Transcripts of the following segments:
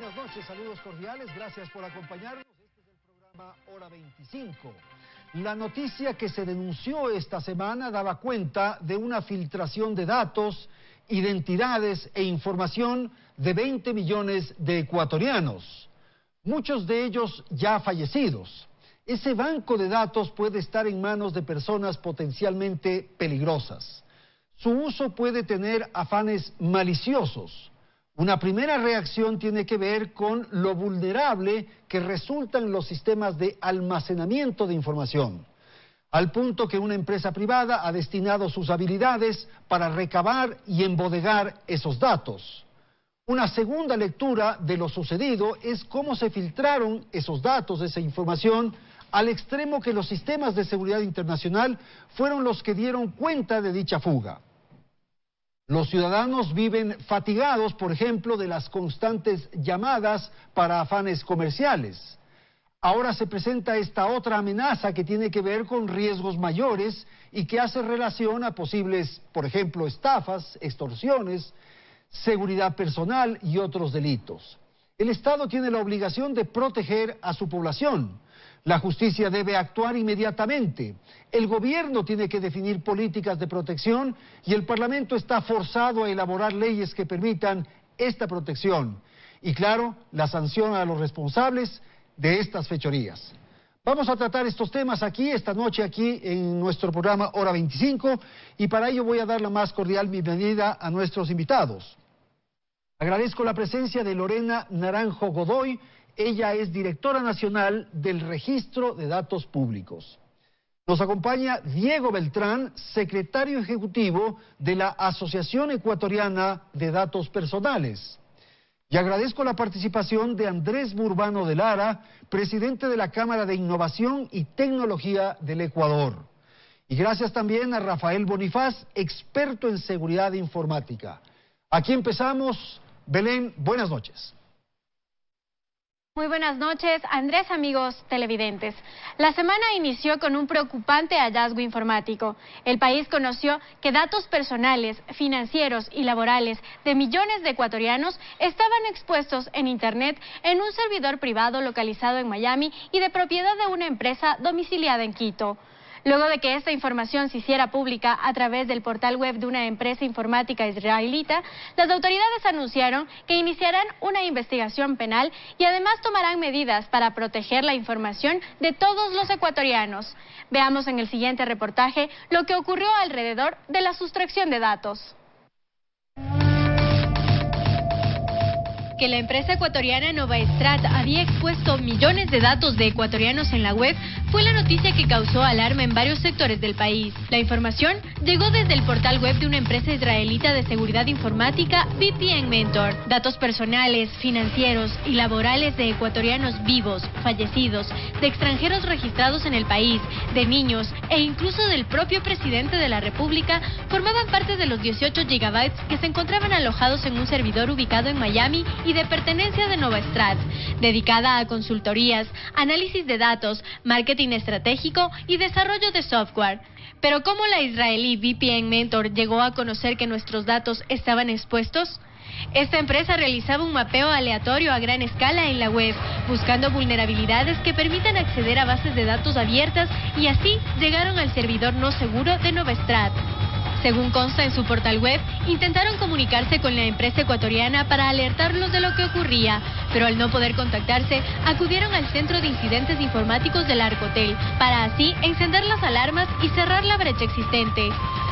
buenas noches, saludos cordiales, gracias por acompañarnos. Este es el programa Hora 25. La noticia que se denunció esta semana daba cuenta de una filtración de datos, identidades e información de 20 millones de ecuatorianos, muchos de ellos ya fallecidos. Ese banco de datos puede estar en manos de personas potencialmente peligrosas. Su uso puede tener afanes maliciosos. Una primera reacción tiene que ver con lo vulnerable que resultan los sistemas de almacenamiento de información, al punto que una empresa privada ha destinado sus habilidades para recabar y embodegar esos datos. Una segunda lectura de lo sucedido es cómo se filtraron esos datos, esa información, al extremo que los sistemas de seguridad internacional fueron los que dieron cuenta de dicha fuga. Los ciudadanos viven fatigados, por ejemplo, de las constantes llamadas para afanes comerciales. Ahora se presenta esta otra amenaza que tiene que ver con riesgos mayores y que hace relación a posibles, por ejemplo, estafas, extorsiones, seguridad personal y otros delitos. El Estado tiene la obligación de proteger a su población. La justicia debe actuar inmediatamente. El gobierno tiene que definir políticas de protección y el Parlamento está forzado a elaborar leyes que permitan esta protección. Y claro, la sanción a los responsables de estas fechorías. Vamos a tratar estos temas esta noche, aquí en nuestro programa Hora 25, y para ello voy a dar la más cordial bienvenida a nuestros invitados. Agradezco la presencia de Lorena Naranjo Godoy. Ella es directora nacional del Registro de Datos Públicos. Nos acompaña Diego Beltrán, secretario ejecutivo de la Asociación Ecuatoriana de Datos Personales. Y agradezco la participación de Andrés Burbano de Lara, presidente de la Cámara de Innovación y Tecnología del Ecuador. Y gracias también a Rafael Bonifaz, experto en seguridad informática. Aquí empezamos. Belén, buenas noches. Muy buenas noches, Andrés, amigos televidentes. La semana inició con un preocupante hallazgo informático. El país conoció que datos personales, financieros y laborales de millones de ecuatorianos estaban expuestos en Internet en un servidor privado localizado en Miami y de propiedad de una empresa domiciliada en Quito. Luego de que esta información se hiciera pública a través del portal web de una empresa informática israelita, las autoridades anunciaron que iniciarán una investigación penal y además tomarán medidas para proteger la información de todos los ecuatorianos. Veamos en el siguiente reportaje lo que ocurrió alrededor de la sustracción de datos. Que la empresa ecuatoriana Novastrat había expuesto millones de datos de ecuatorianos en la web fue la noticia que causó alarma en varios sectores del país. La información llegó desde el portal web de una empresa israelita de seguridad informática, VPN Mentor. Datos personales, financieros y laborales de ecuatorianos vivos, fallecidos, de extranjeros registrados en el país, de niños e incluso del propio presidente de la República formaban parte de los 18 gigabytes que se encontraban alojados en un servidor ubicado en Miami y de pertenencia de Novastrat, dedicada a consultorías, análisis de datos, marketing estratégico y desarrollo de software. Pero ¿cómo la israelí VPN Mentor llegó a conocer que nuestros datos estaban expuestos? Esta empresa realizaba un mapeo aleatorio a gran escala en la web, buscando vulnerabilidades que permitan acceder a bases de datos abiertas y así llegaron al servidor no seguro de Novastrat. Según consta en su portal web, intentaron comunicarse con la empresa ecuatoriana para alertarlos de lo que ocurría, pero al no poder contactarse, acudieron al Centro de Incidentes Informáticos del Arcotel, para así encender las alarmas y cerrar la brecha existente.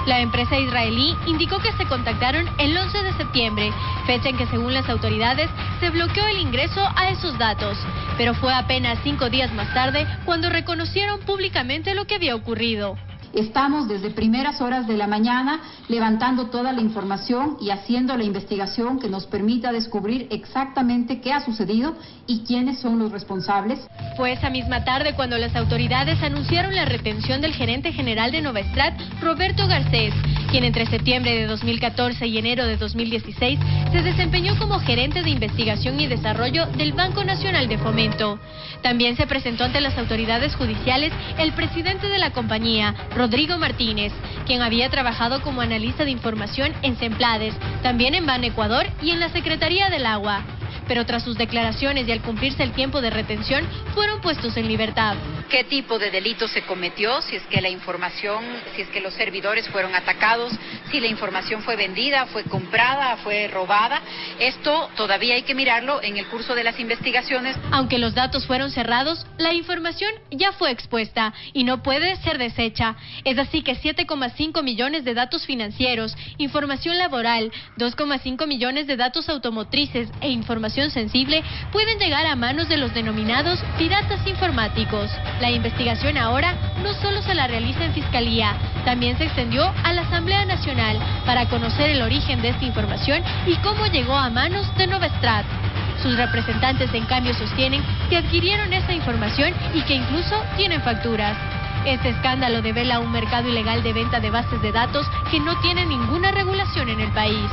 La empresa israelí indicó que se contactaron el 11 de septiembre, fecha en que según las autoridades se bloqueó el ingreso a esos datos, pero fue apenas 5 días más tarde cuando reconocieron públicamente lo que había ocurrido. Estamos desde primeras horas de la mañana levantando toda la información y haciendo la investigación que nos permita descubrir exactamente qué ha sucedido y quiénes son los responsables. Fue esa misma tarde cuando las autoridades anunciaron la retención del gerente general de Novastrat, Roberto Garcés, quien entre septiembre de 2014 y enero de 2016 se desempeñó como gerente de investigación y desarrollo del Banco Nacional de Fomento. También se presentó ante las autoridades judiciales el presidente de la compañía, Rodrigo Martínez, quien había trabajado como analista de información en Semplades, también en Ban Ecuador y en la Secretaría del Agua. pero tras sus declaraciones y al cumplirse el tiempo de retención, fueron puestos en libertad. ¿Qué tipo de delito se cometió? Si es que la información, si es que los servidores fueron atacados, si la información fue vendida, fue comprada, fue robada. Esto todavía hay que mirarlo en el curso de las investigaciones. Aunque los datos fueron cerrados, la información ya fue expuesta y no puede ser deshecha. Es así que 7,5 millones de datos financieros, información laboral, 2,5 millones de datos automotrices e información sensible pueden llegar a manos de los denominados piratas informáticos. La investigación ahora no solo se la realiza en Fiscalía, también se extendió a la Asamblea Nacional para conocer el origen de esta información y cómo llegó a manos de Novastrat. Sus representantes, en cambio, sostienen que adquirieron esta información y que incluso tienen facturas. Este escándalo devela un mercado ilegal de venta de bases de datos que no tiene ninguna regulación en el país.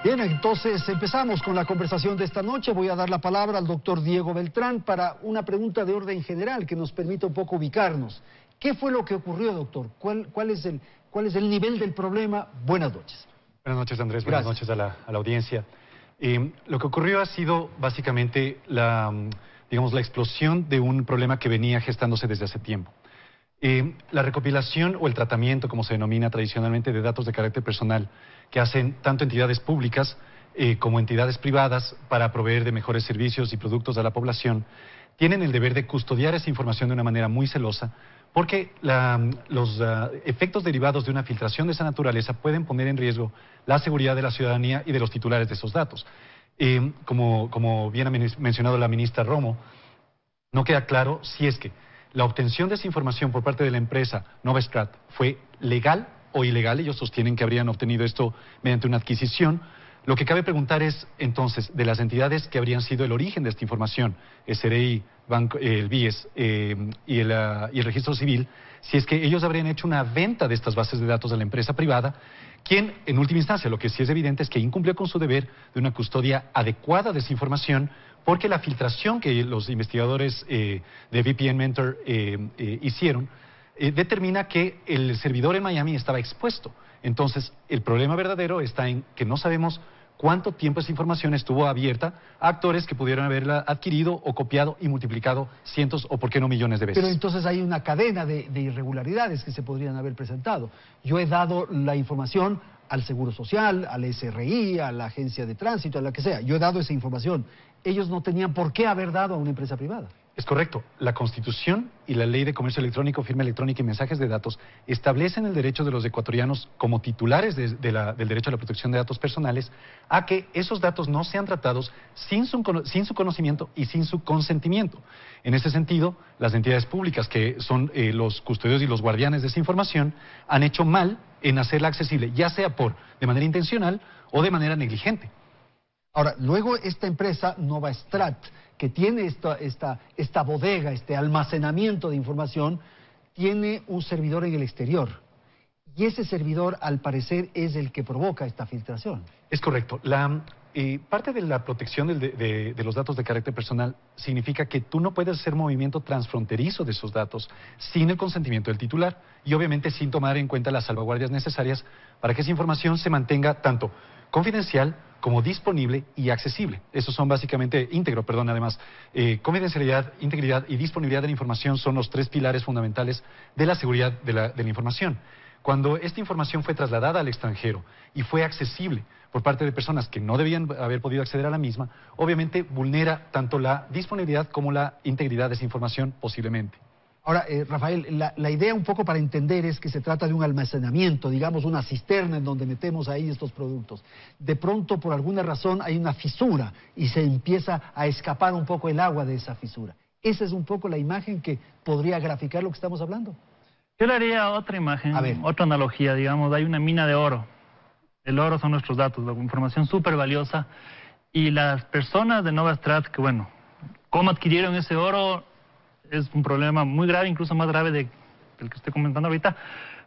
Bien, entonces empezamos con la conversación de esta noche. Voy a dar la palabra al doctor Diego Beltrán para una pregunta de orden general que nos permita un poco ubicarnos. ¿Qué fue lo que ocurrió, doctor? ¿Cuál es el nivel del problema? Buenas noches. Buenas noches, Andrés. Buenas noches a la audiencia. Lo que ocurrió ha sido básicamente la explosión de un problema que venía gestándose desde hace tiempo. La recopilación o el tratamiento, como se denomina tradicionalmente, de datos de carácter personal que hacen tanto entidades públicas como entidades privadas para proveer de mejores servicios y productos a la población, tienen el deber de custodiar esa información de una manera muy celosa, porque los efectos derivados de una filtración de esa naturaleza pueden poner en riesgo la seguridad de la ciudadanía y de los titulares de esos datos. Como bien ha mencionado la ministra Romo, no queda claro si es que la obtención de esa información por parte de la empresa Novastrat fue legal o ilegal. Ellos sostienen que habrían obtenido esto mediante una adquisición. Lo que cabe preguntar es, entonces, de las entidades que habrían sido el origen de esta información, SRI, el BIES y el Registro Civil, si es que ellos habrían hecho una venta de estas bases de datos a la empresa privada, quien, en última instancia, lo que sí es evidente es que incumplió con su deber de una custodia adecuada de esa información, porque la filtración que los investigadores de VPN Mentor hicieron determina que el servidor en Miami estaba expuesto. Entonces, el problema verdadero está en que no sabemos cuánto tiempo esa información estuvo abierta a actores que pudieron haberla adquirido o copiado y multiplicado cientos o por qué no millones de veces. Pero entonces hay una cadena de irregularidades que se podrían haber presentado. Yo he dado la información al Seguro Social, al SRI, a la Agencia de Tránsito, a la que sea. Yo he dado esa información. Ellos no tenían por qué haber dado a una empresa privada. Es correcto. La Constitución y la Ley de Comercio Electrónico, Firma Electrónica y Mensajes de Datos establecen el derecho de los ecuatorianos como titulares del derecho a la protección de datos personales a que esos datos no sean tratados sin su conocimiento y sin su consentimiento. En ese sentido, las entidades públicas que son los custodios y los guardianes de esa información han hecho mal en hacerla accesible, ya sea de manera intencional o de manera negligente. Ahora, luego esta empresa Novastrat, que tiene esta bodega, este almacenamiento de información, tiene un servidor en el exterior. Y ese servidor, al parecer, es el que provoca esta filtración. Es correcto. Parte de la protección de los datos de carácter personal significa que tú no puedes hacer movimiento transfronterizo de esos datos sin el consentimiento del titular y obviamente sin tomar en cuenta las salvaguardias necesarias para que esa información se mantenga tanto confidencial como disponible y accesible. Esos son básicamente, confidencialidad, integridad y disponibilidad de la información son los tres pilares fundamentales de la seguridad de la información. Cuando esta información fue trasladada al extranjero y fue accesible por parte de personas que no debían haber podido acceder a la misma, obviamente vulnera tanto la disponibilidad como la integridad de esa información posiblemente. Ahora, Rafael, la idea un poco para entender es que se trata de un almacenamiento, digamos una cisterna en donde metemos ahí estos productos. De pronto, por alguna razón, hay una fisura y se empieza a escapar un poco el agua de esa fisura. Esa es un poco la imagen que podría graficar lo que estamos hablando. Yo le haría otra imagen, otra analogía, digamos, hay una mina de oro. El oro son nuestros datos, la información súper valiosa. Y las personas de Novastrat, que bueno, cómo adquirieron ese oro es un problema muy grave, incluso más grave del que estoy comentando ahorita.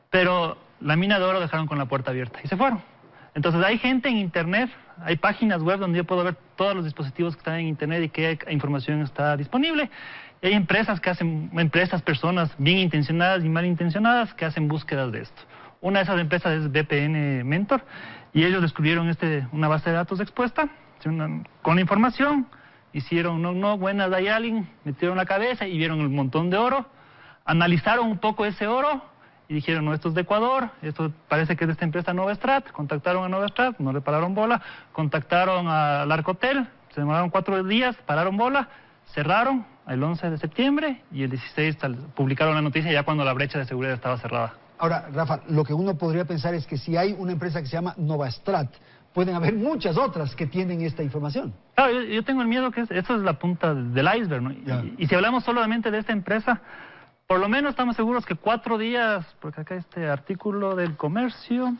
Pero la mina de oro dejaron con la puerta abierta y se fueron. Entonces hay gente en internet, hay páginas web donde yo puedo ver todos los dispositivos que están en internet y qué información está disponible. Y hay empresas personas bien intencionadas y mal intencionadas que hacen búsquedas de esto. Una de esas empresas es VPN Mentor y ellos descubrieron una base de datos expuesta, con la información, hicieron, no, buenas, hay alguien, metieron la cabeza y vieron el montón de oro, analizaron un poco ese oro y dijeron, no, esto es de Ecuador, esto parece que es de esta empresa Novastrat, contactaron a Novastrat, no le pararon bola, contactaron al Arcotel, se demoraron 4 días, pararon bola, cerraron el 11 de septiembre y el 16 publicaron la noticia ya cuando la brecha de seguridad estaba cerrada. Ahora, Rafa, lo que uno podría pensar es que si hay una empresa que se llama Novastrat, pueden haber muchas otras que tienen esta información. Claro, yo tengo el miedo que eso es la punta del iceberg, ¿no? Y si hablamos solamente de esta empresa, por lo menos estamos seguros que 4 días, porque acá este artículo del Comercio,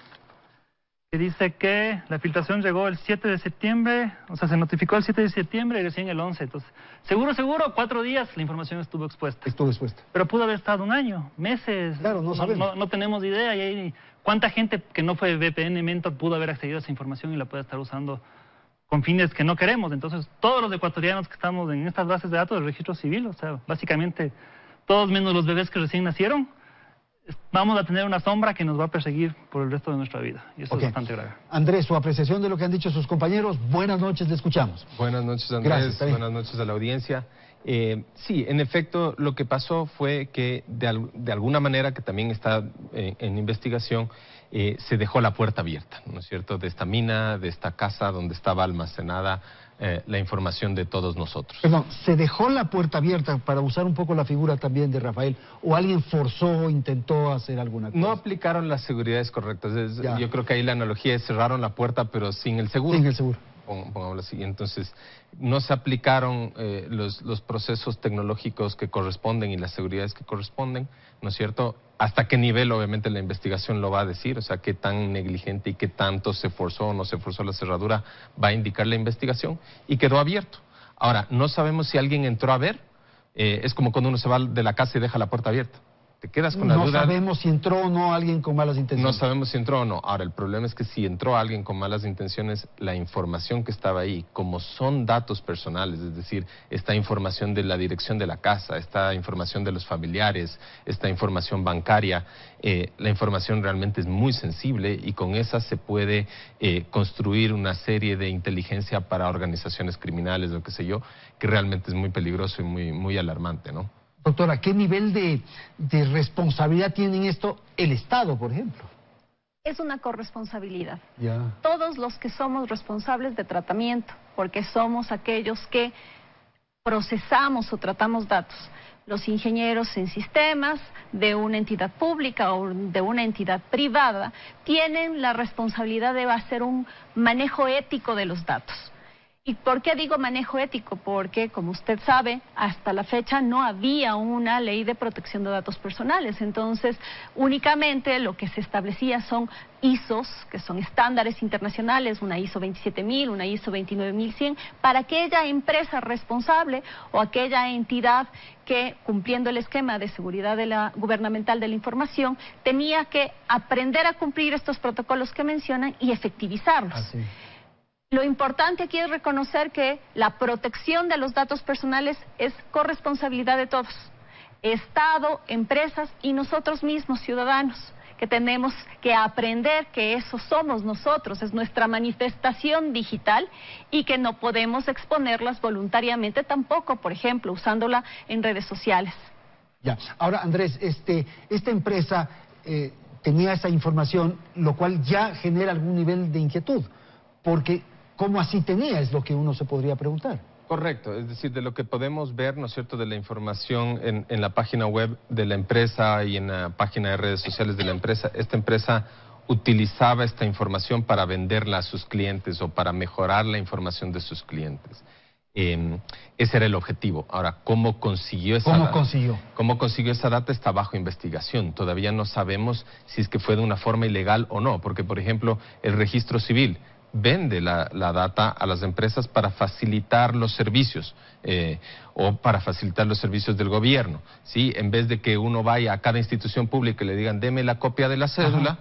que dice que la filtración llegó el 7 de septiembre, o sea, se notificó el 7 de septiembre y recién el 11. Entonces, seguro, 4 días la información estuvo expuesta. Estuvo expuesta. Pero pudo haber estado 1 año, meses. Claro, no sabemos. No tenemos idea. Y ahí, ¿cuánta gente que no fue VPN Mentor pudo haber accedido a esa información y la puede estar usando con fines que no queremos? Entonces, todos los ecuatorianos que estamos en estas bases de datos del registro civil, o sea, básicamente todos menos los bebés que recién nacieron, vamos a tener una sombra que nos va a perseguir por el resto de nuestra vida. Y eso es bastante grave. Andrés, su apreciación de lo que han dicho sus compañeros. Buenas noches, le escuchamos. Buenas noches, Andrés. Gracias, buenas noches a la audiencia. Sí, en efecto, lo que pasó fue que de alguna manera, que también está en investigación, se dejó la puerta abierta, ¿no es cierto?, de esta mina, de esta casa donde estaba almacenada la información de todos nosotros. Perdón, ¿se dejó la puerta abierta, para usar un poco la figura también de Rafael, o alguien forzó, intentó hacer alguna cosa? No aplicaron las seguridades correctas. Yo creo que ahí la analogía es cerraron la puerta, pero sin el seguro. Sin el seguro. Pongámoslo así. Entonces, no se aplicaron los procesos tecnológicos que corresponden y las seguridades que corresponden, ¿no es cierto? Hasta qué nivel, obviamente, la investigación lo va a decir, o sea, qué tan negligente y qué tanto se forzó o no se forzó la cerradura, va a indicar la investigación, y quedó abierto. Ahora, no sabemos si alguien entró a ver, es como cuando uno se va de la casa y deja la puerta abierta. Te quedas con la duda. No sabemos si entró o no alguien con malas intenciones. No sabemos si entró o no. Ahora, el problema es que si entró alguien con malas intenciones, la información que estaba ahí, como son datos personales, es decir, esta información de la dirección de la casa, esta información de los familiares, esta información bancaria, la información realmente es muy sensible, y con esa se puede construir una serie de inteligencia para organizaciones criminales, o qué sé yo, que realmente es muy peligroso y muy alarmante, ¿no? Doctora, ¿qué nivel de responsabilidad tiene en esto el Estado, por ejemplo? Es una corresponsabilidad. Ya. Todos los que somos responsables de tratamiento, porque somos aquellos que procesamos o tratamos datos. Los ingenieros en sistemas de una entidad pública o de una entidad privada tienen la responsabilidad de hacer un manejo ético de los datos. ¿Y por qué digo manejo ético? Porque, como usted sabe, hasta la fecha no había una ley de protección de datos personales. Entonces, únicamente lo que se establecía son ISOs, que son estándares internacionales, una ISO 27000, una ISO 29100, para aquella empresa responsable o aquella entidad que, cumpliendo el esquema de seguridad gubernamental de la información, tenía que aprender a cumplir estos protocolos que mencionan y efectivizarlos. Así. Lo importante aquí es reconocer que la protección de los datos personales es corresponsabilidad de todos, Estado, empresas y nosotros mismos, ciudadanos, que tenemos que aprender que eso somos nosotros, es nuestra manifestación digital, y que no podemos exponerlas voluntariamente tampoco, por ejemplo, usándola en redes sociales. Ya. Ahora, Andrés, esta empresa tenía esa información, lo cual ya genera algún nivel de inquietud, porque ¿cómo así tenía? Es lo que uno se podría preguntar. Correcto, es decir, de lo que podemos ver, ¿no es cierto?, de la información en la página web de la empresa y en la página de redes sociales de la empresa, esta empresa utilizaba esta información para venderla a sus clientes o para mejorar la información de sus clientes. Ese era el objetivo. Ahora, ¿cómo consiguió esa data? ¿Cómo consiguió esa data? Está bajo investigación. Todavía no sabemos si es que fue de una forma ilegal o no, porque, por ejemplo, el registro civil vende la data a las empresas para facilitar los servicios o para facilitar los servicios del gobierno, ¿sí? En vez de que uno vaya a cada institución pública y le digan, deme la copia de la cédula,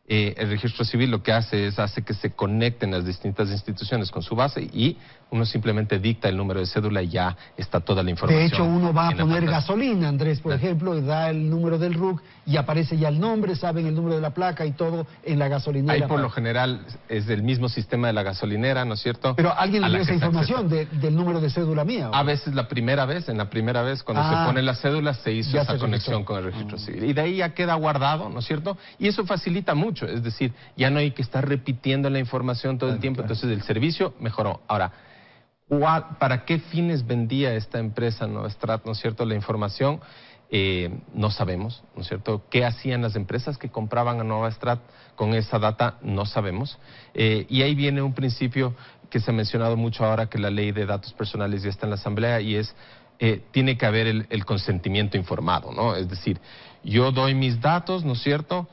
el registro civil lo que hace que se conecten las distintas instituciones con su base y uno simplemente dicta el número de cédula y ya está toda la información. De hecho, uno va a poner gasolina, Andrés, por ejemplo, y da el número del RUC y aparece ya el nombre, saben el número de la placa y todo en la gasolinera. Ahí por lo general es del mismo sistema de la gasolinera, ¿no es cierto? Pero alguien le dio esa información del número de cédula mía. ¿O? A veces en la primera vez cuando se pone la cédula se hizo esa conexión con el registro civil. Y de ahí ya queda guardado, ¿no es cierto? Y eso facilita mucho, es decir, ya no hay que estar repitiendo la información todo el tiempo, entonces el servicio mejoró. Ahora, ¿para qué fines vendía esta empresa Novastrat, ¿no es cierto?, la información? No sabemos, ¿no es cierto? ¿Qué hacían las empresas que compraban a Novastrat con esa data? No sabemos. Y ahí viene un principio que se ha mencionado mucho ahora, que la ley de datos personales ya está en la Asamblea, y es, tiene que haber el consentimiento informado, ¿no? Es decir, yo doy mis datos, ¿no es cierto?,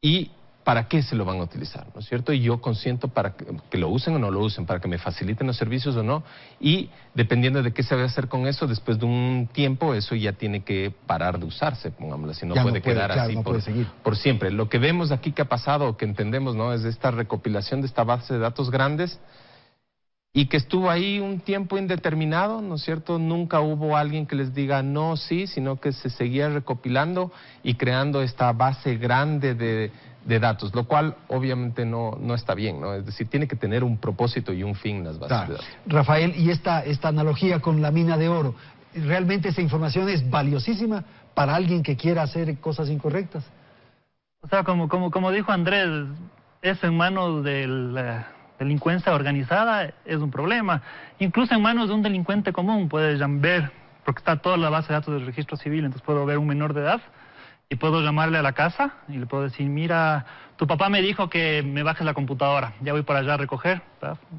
y ¿para qué se lo van a utilizar? ¿No es cierto? Y yo consiento para que lo usen o no lo usen, para que me faciliten los servicios o no. Y dependiendo de qué se va a hacer con eso, después de un tiempo, eso ya tiene que parar de usarse, pongámoslo así. No puede quedar así por siempre. Lo que vemos aquí que ha pasado, o que entendemos, ¿no?, es esta recopilación de esta base de datos grandes y que estuvo ahí un tiempo indeterminado, ¿no es cierto? Nunca hubo alguien que les diga no, sí, sino que se seguía recopilando y creando esta base grande de datos, lo cual obviamente no está bien, ¿no? Es decir, tiene que tener un propósito y un fin las bases de datos. Rafael, y esta analogía con la mina de oro, ¿realmente esa información es valiosísima para alguien que quiera hacer cosas incorrectas? O sea, como dijo Andrés, eso en manos de la delincuencia organizada es un problema. Incluso en manos de un delincuente común puedes ver, porque está toda la base de datos del registro civil, entonces puedo ver un menor de edad y puedo llamarle a la casa y le puedo decir, mira, tu papá me dijo que me bajes la computadora, ya voy para allá a recoger,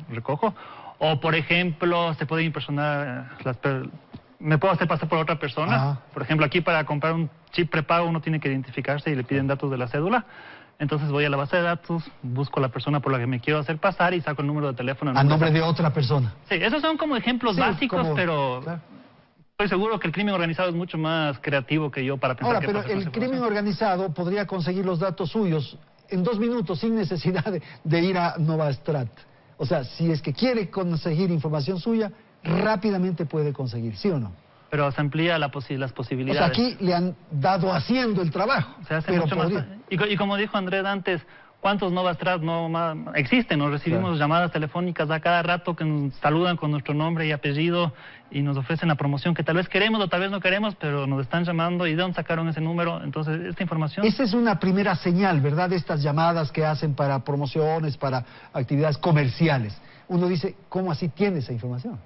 recojo. O por ejemplo, se puede impersonar, me puedo hacer pasar por otra persona. Por ejemplo, aquí para comprar un chip prepago uno tiene que identificarse y le piden datos de la cédula. Entonces voy a la base de datos, busco a la persona por la que me quiero hacer pasar y saco el número de teléfono. A nombre de otra persona. Sí, esos son como ejemplos básicos, pero estoy seguro que el crimen organizado es mucho más creativo que yo para pensar. Ahora, pero el crimen organizado podría conseguir los datos suyos en 2 minutos sin necesidad de ir a Novastrat. O sea, si es que quiere conseguir información suya, rápidamente puede conseguir, ¿sí o no? Pero se amplía las posibilidades. O sea, aquí le han dado haciendo el trabajo. Se hace mucho más. Y como dijo Andrés antes, ¿cuántos Novastrat existen? Nos recibimos llamadas telefónicas a cada rato que nos saludan con nuestro nombre y apellido y nos ofrecen la promoción que tal vez queremos o tal vez no queremos, pero nos están llamando y ¿de dónde sacaron ese número? Entonces, esta información... Esa es una primera señal, ¿verdad? De estas llamadas que hacen para promociones, para actividades comerciales. Uno dice, ¿cómo así tiene esa información?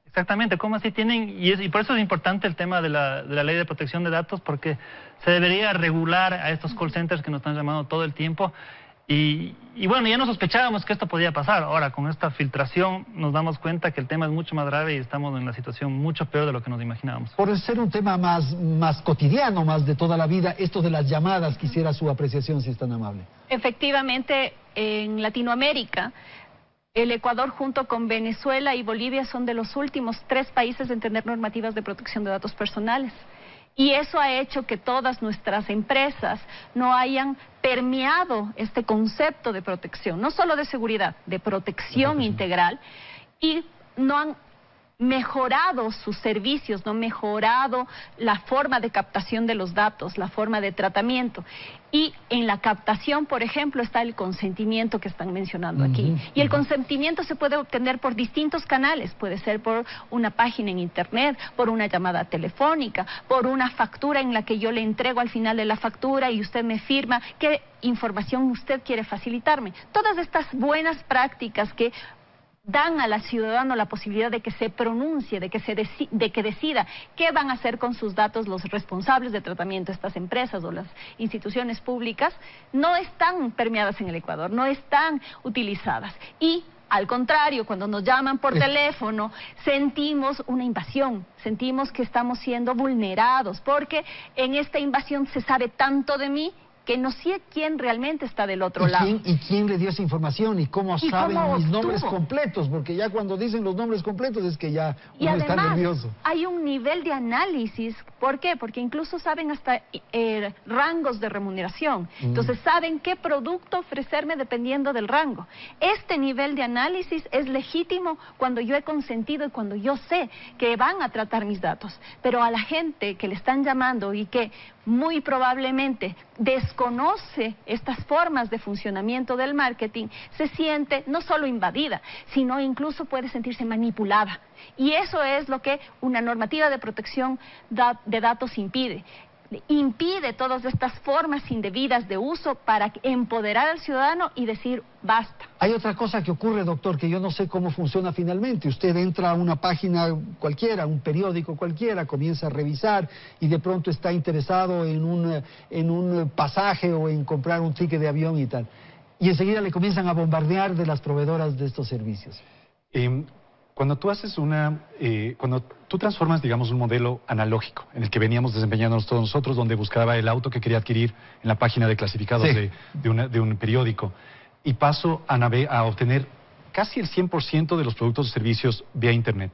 Exactamente, ¿cómo así tienen? Y por eso es importante el tema de la ley de protección de datos, porque se debería regular a estos call centers que nos están llamando todo el tiempo. Y bueno, ya no sospechábamos que esto podía pasar. Ahora, con esta filtración nos damos cuenta que el tema es mucho más grave y estamos en una situación mucho peor de lo que nos imaginábamos. Por ser un tema más cotidiano, más de toda la vida, esto de las llamadas, quisiera su apreciación, si es tan amable. Efectivamente, en Latinoamérica, el Ecuador junto con Venezuela y Bolivia son de los últimos 3 países en tener normativas de protección de datos personales. Y eso ha hecho que todas nuestras empresas no hayan permeado este concepto de protección, no solo de seguridad, de protección integral, y no han mejorado sus servicios, no han mejorado la forma de captación de los datos, la forma de tratamiento. Y en la captación, por ejemplo, está el consentimiento que están mencionando aquí. Y el consentimiento se puede obtener por distintos canales. Puede ser por una página en internet, por una llamada telefónica, por una factura en la que yo le entrego al final de la factura y usted me firma qué información usted quiere facilitarme. Todas estas buenas prácticas que dan al ciudadano la posibilidad de que se pronuncie, de que decida qué van a hacer con sus datos los responsables de tratamiento, estas empresas o las instituciones públicas, no están permeadas en el Ecuador, no están utilizadas. Y al contrario, cuando nos llaman por teléfono, sentimos una invasión, sentimos que estamos siendo vulnerados, porque en esta invasión se sabe tanto de mí que no sé quién realmente está del otro lado. ¿Y quién le dio esa información? ¿Y cómo saben mis nombres completos? Porque ya cuando dicen los nombres completos es que ya uno está nervioso. Hay un nivel de análisis. ¿Por qué? Porque incluso saben hasta rangos de remuneración. Entonces saben qué producto ofrecerme dependiendo del rango. Este nivel de análisis es legítimo cuando yo he consentido y cuando yo sé que van a tratar mis datos. Pero a la gente que le están llamando y que muy probablemente desconoce estas formas de funcionamiento del marketing, se siente no solo invadida, sino incluso puede sentirse manipulada. Y eso es lo que una normativa de protección de datos impide. Impide todas estas formas indebidas de uso para empoderar al ciudadano y decir basta. Hay otra cosa que ocurre, doctor, que yo no sé cómo funciona finalmente. Usted entra a una página cualquiera, un periódico cualquiera, comienza a revisar y de pronto está interesado en un pasaje o en comprar un ticket de avión y tal. Y enseguida le comienzan a bombardear de las proveedoras de estos servicios. Cuando tú haces cuando tú transformas, digamos, un modelo analógico en el que veníamos desempeñándonos todos nosotros, donde buscaba el auto que quería adquirir en la página de clasificados de un periódico, y paso a obtener casi el 100% de los productos y servicios vía Internet.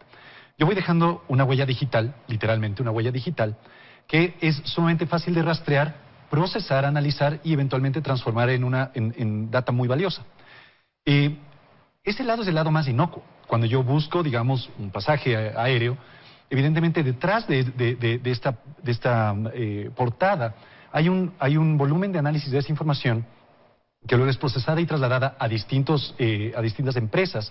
Yo voy dejando una huella digital, literalmente una huella digital, que es sumamente fácil de rastrear, procesar, analizar y eventualmente transformar en data muy valiosa. Ese lado es el lado más inocuo. Cuando yo busco, digamos, un pasaje aéreo, evidentemente detrás de esta portada hay un volumen de análisis de esa información que luego es procesada y trasladada a distintas empresas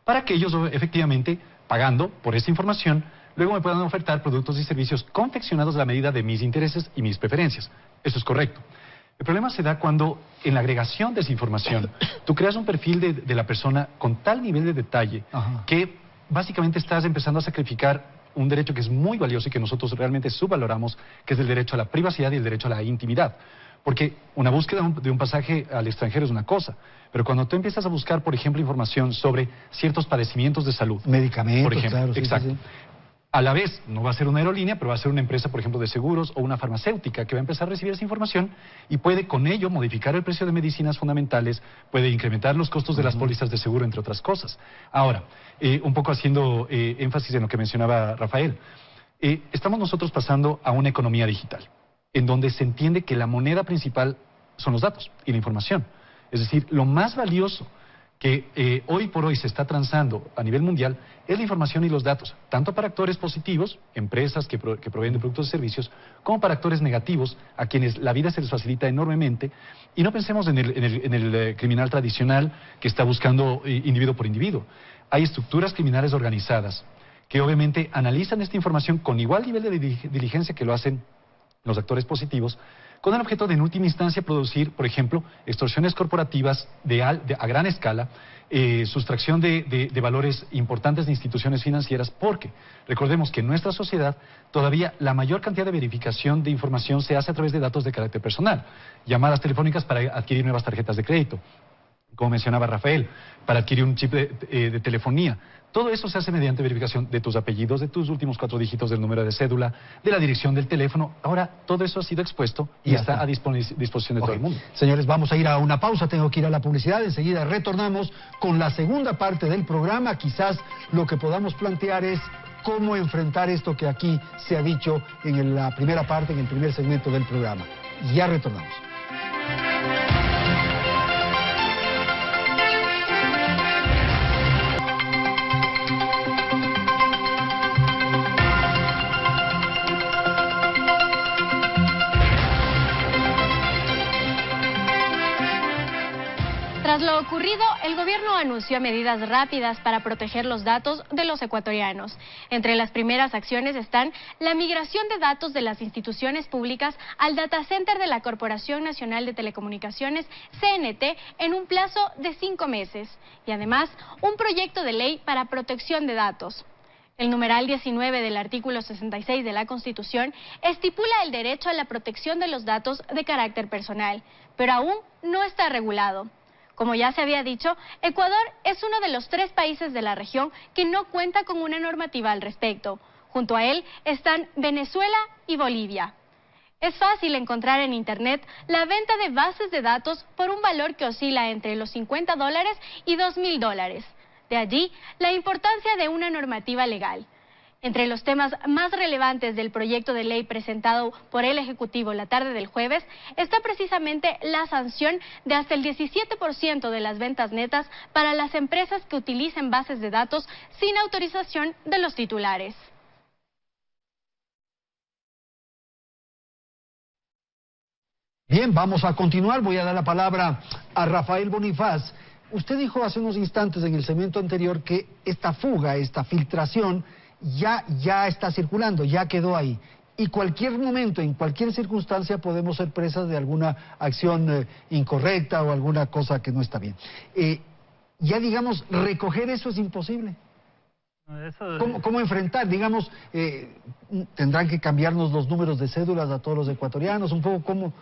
para que ellos efectivamente, pagando por esa información, luego me puedan ofertar productos y servicios confeccionados a la medida de mis intereses y mis preferencias. Eso es correcto. El problema se da cuando en la agregación de esa información tú creas un perfil de la persona con tal nivel de detalle que básicamente estás empezando a sacrificar un derecho que es muy valioso y que nosotros realmente subvaloramos, que es el derecho a la privacidad y el derecho a la intimidad. Porque una búsqueda de un pasaje al extranjero es una cosa, pero cuando tú empiezas a buscar, por ejemplo, información sobre ciertos padecimientos de salud, medicamentos, por ejemplo, claro, exacto. Sí. A la vez, no va a ser una aerolínea, pero va a ser una empresa, por ejemplo, de seguros o una farmacéutica que va a empezar a recibir esa información y puede con ello modificar el precio de medicinas fundamentales, puede incrementar los costos de las pólizas de seguro, entre otras cosas. Ahora, un poco haciendo énfasis en lo que mencionaba Rafael, estamos nosotros pasando a una economía digital, en donde se entiende que la moneda principal son los datos y la información. Es decir, lo más valioso que hoy por hoy se está transando a nivel mundial es la información y los datos, tanto para actores positivos, empresas que proveen de productos y servicios, como para actores negativos, a quienes la vida se les facilita enormemente. Y no pensemos en el criminal tradicional que está buscando individuo por individuo. Hay estructuras criminales organizadas que obviamente analizan esta información con igual nivel de diligencia que lo hacen los actores positivos, con el objeto de en última instancia producir, por ejemplo, extorsiones corporativas a gran escala, sustracción de valores importantes de instituciones financieras, porque recordemos que en nuestra sociedad todavía la mayor cantidad de verificación de información se hace a través de datos de carácter personal, llamadas telefónicas para adquirir nuevas tarjetas de crédito, como mencionaba Rafael, para adquirir un chip de telefonía. Todo eso se hace mediante verificación de tus apellidos, de tus últimos 4 dígitos del número de cédula, de la dirección del teléfono. Ahora, todo eso ha sido expuesto y está a disposición de todo el mundo. Señores, vamos a ir a una pausa, tengo que ir a la publicidad. Enseguida retornamos con la segunda parte del programa. Quizás lo que podamos plantear es cómo enfrentar esto que aquí se ha dicho en la primera parte, en el primer segmento del programa. Ya retornamos. Tras lo ocurrido, el gobierno anunció medidas rápidas para proteger los datos de los ecuatorianos. Entre las primeras acciones están la migración de datos de las instituciones públicas al data center de la Corporación Nacional de Telecomunicaciones, CNT, en un plazo de 5 meses. Y además, un proyecto de ley para protección de datos. El numeral 19 del artículo 66 de la Constitución estipula el derecho a la protección de los datos de carácter personal, pero aún no está regulado. Como ya se había dicho, Ecuador es uno de los 3 países de la región que no cuenta con una normativa al respecto. Junto a él están Venezuela y Bolivia. Es fácil encontrar en Internet la venta de bases de datos por un valor que oscila entre los $50 y $2.000. De allí, la importancia de una normativa legal. Entre los temas más relevantes del proyecto de ley presentado por el Ejecutivo la tarde del jueves está precisamente la sanción de hasta el 17% de las ventas netas para las empresas que utilicen bases de datos sin autorización de los titulares. Bien, vamos a continuar. Voy a dar la palabra a Rafael Bonifaz. Usted dijo hace unos instantes en el segmento anterior que esta fuga, esta filtración, ya está circulando, ya quedó ahí. Y cualquier momento, en cualquier circunstancia, podemos ser presas de alguna acción incorrecta o alguna cosa que no está bien. Ya, digamos, recoger eso es imposible. ¿Cómo enfrentar? Digamos, tendrán que cambiarnos los números de cédulas a todos los ecuatorianos, un poco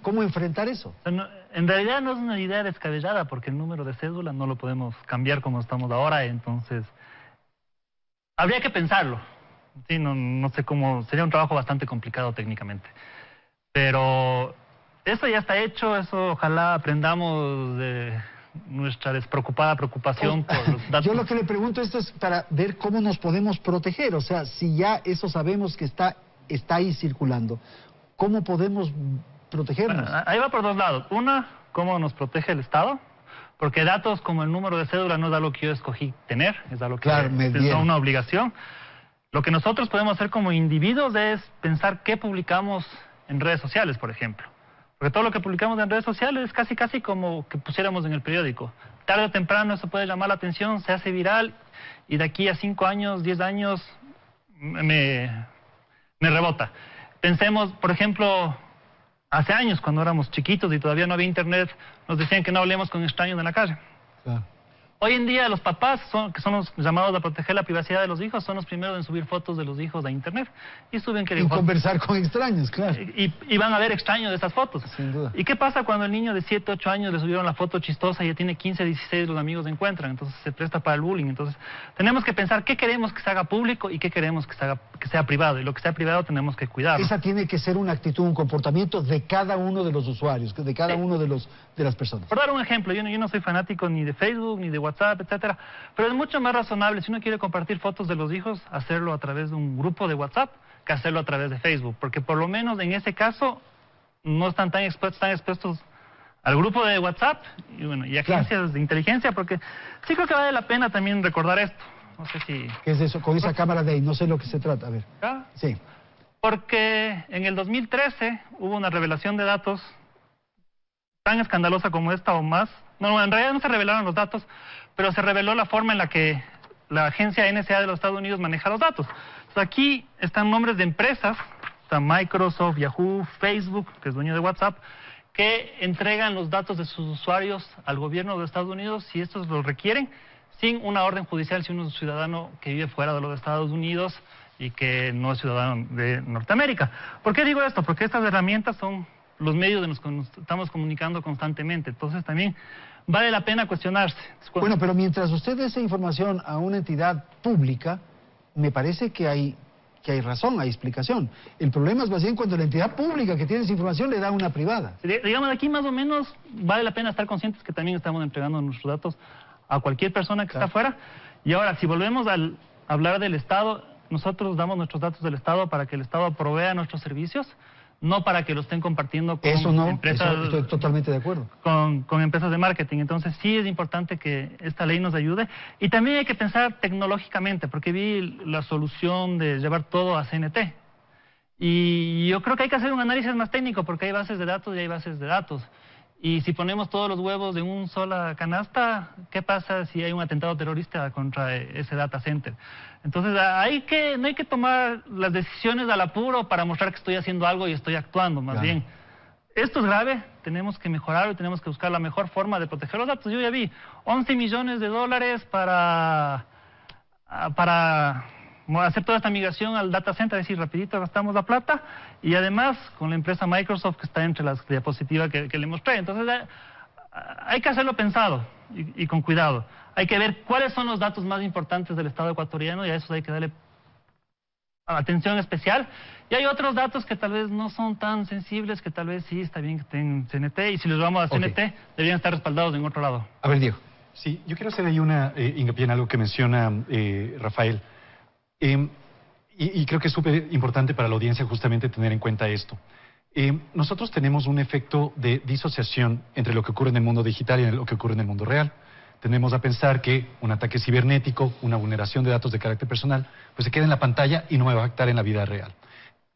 ¿cómo enfrentar eso? En realidad no es una idea descabellada, porque el número de cédula no lo podemos cambiar como estamos ahora, entonces habría que pensarlo. Sí, no sé cómo, sería un trabajo bastante complicado técnicamente. Pero eso ya está hecho, eso ojalá aprendamos de nuestra despreocupada preocupación por los datos. Yo lo que le pregunto esto es para ver cómo nos podemos proteger, o sea, si ya eso sabemos que está ahí circulando, ¿cómo podemos protegernos? Bueno, ahí va por dos lados. Una, cómo nos protege el Estado, porque datos como el número de cédula no es algo que yo escogí tener, es algo que es una obligación. Lo que nosotros podemos hacer como individuos es pensar qué publicamos en redes sociales, por ejemplo. Porque todo lo que publicamos en redes sociales es casi como que pusiéramos en el periódico. Tarde o temprano eso puede llamar la atención, se hace viral y de aquí a 5 años, 10 años me rebota. Pensemos, por ejemplo, hace años cuando éramos chiquitos y todavía no había internet, nos decían que no hablemos con extraños en la calle. Claro. Hoy en día los papás, que son los llamados a proteger la privacidad de los hijos, son los primeros en subir fotos de los hijos a internet. Y suben que... Y conversar con extraños, claro. Y van a ver extraños de esas fotos. Sin duda. ¿Y qué pasa cuando el niño de 7, 8 años le subieron la foto chistosa y ya tiene 15, 16, los amigos se encuentran? Entonces se presta para el bullying. Entonces tenemos que pensar qué queremos que se haga público y qué queremos que sea privado. Y lo que sea privado tenemos que cuidarlo. Esa tiene que ser una actitud, un comportamiento de cada uno de los usuarios, de cada uno de las personas. Por dar un ejemplo, yo no soy fanático ni de Facebook, ni de WhatsApp, etcétera, pero es mucho más razonable, si uno quiere compartir fotos de los hijos, hacerlo a través de un grupo de WhatsApp que hacerlo a través de Facebook, porque por lo menos en ese caso no están tan expuestos al grupo de WhatsApp y agencias de inteligencia, porque sí creo que vale la pena también recordar esto. No sé si... ¿Qué es eso? Con esa cámara de ahí, no sé lo que se trata, a ver. ¿Ah? Sí. Porque en el 2013 hubo una revelación de datos tan escandalosa como esta o más. No, en realidad no se revelaron los datos, pero se reveló la forma en la que la agencia NSA de los Estados Unidos maneja los datos. Entonces, aquí están nombres de empresas, está Microsoft, Yahoo, Facebook, que es dueño de WhatsApp, que entregan los datos de sus usuarios al gobierno de Estados Unidos si estos los requieren, sin una orden judicial, si uno es un ciudadano que vive fuera de los Estados Unidos y que no es ciudadano de Norteamérica. ¿Por qué digo esto? Porque estas herramientas son los medios de los que nos estamos comunicando constantemente. Entonces también vale la pena cuestionarse. Bueno, pero mientras usted dé esa información a una entidad pública, me parece que hay razón, hay explicación. El problema es más bien cuando la entidad pública que tiene esa información le da a una privada. Digamos, aquí más o menos vale la pena estar conscientes que también estamos entregando nuestros datos a cualquier persona que está afuera. Y ahora, si volvemos a hablar del Estado, nosotros damos nuestros datos del Estado para que el Estado provea nuestros servicios, no para que lo estén compartiendo con empresas. Eso estoy totalmente de acuerdo. Con empresas de marketing. Entonces sí es importante que esta ley nos ayude. Y también hay que pensar tecnológicamente, porque vi la solución de llevar todo a CNT. Y yo creo que hay que hacer un análisis más técnico, porque hay bases de datos y hay bases de datos. Y si ponemos todos los huevos en una sola canasta, ¿qué pasa si hay un atentado terrorista contra ese data center? Entonces no hay que tomar las decisiones al apuro para mostrar que estoy haciendo algo y estoy actuando, más bien. Esto es grave, tenemos que mejorarlo y tenemos que buscar la mejor forma de proteger los datos. Yo ya vi $11 millones para hacer toda esta migración al data center, es decir, rapidito gastamos la plata, y además con la empresa Microsoft que está entre las diapositivas que le mostré. Entonces hay que hacerlo pensado y con cuidado. Hay que ver cuáles son los datos más importantes del Estado ecuatoriano y a esos hay que darle atención especial. Y hay otros datos que tal vez no son tan sensibles, que tal vez sí está bien que estén en CNT, y si los vamos a CNT, deberían estar respaldados en otro lado. A ver, Diego. Sí, yo quiero hacer ahí una hincapié en algo que menciona Rafael. Y creo que es súper importante para la audiencia justamente tener en cuenta esto. Nosotros tenemos un efecto de disociación entre lo que ocurre en el mundo digital y lo que ocurre en el mundo real. Tendemos a pensar que un ataque cibernético, una vulneración de datos de carácter personal, pues se queda en la pantalla y no va a afectar en la vida real.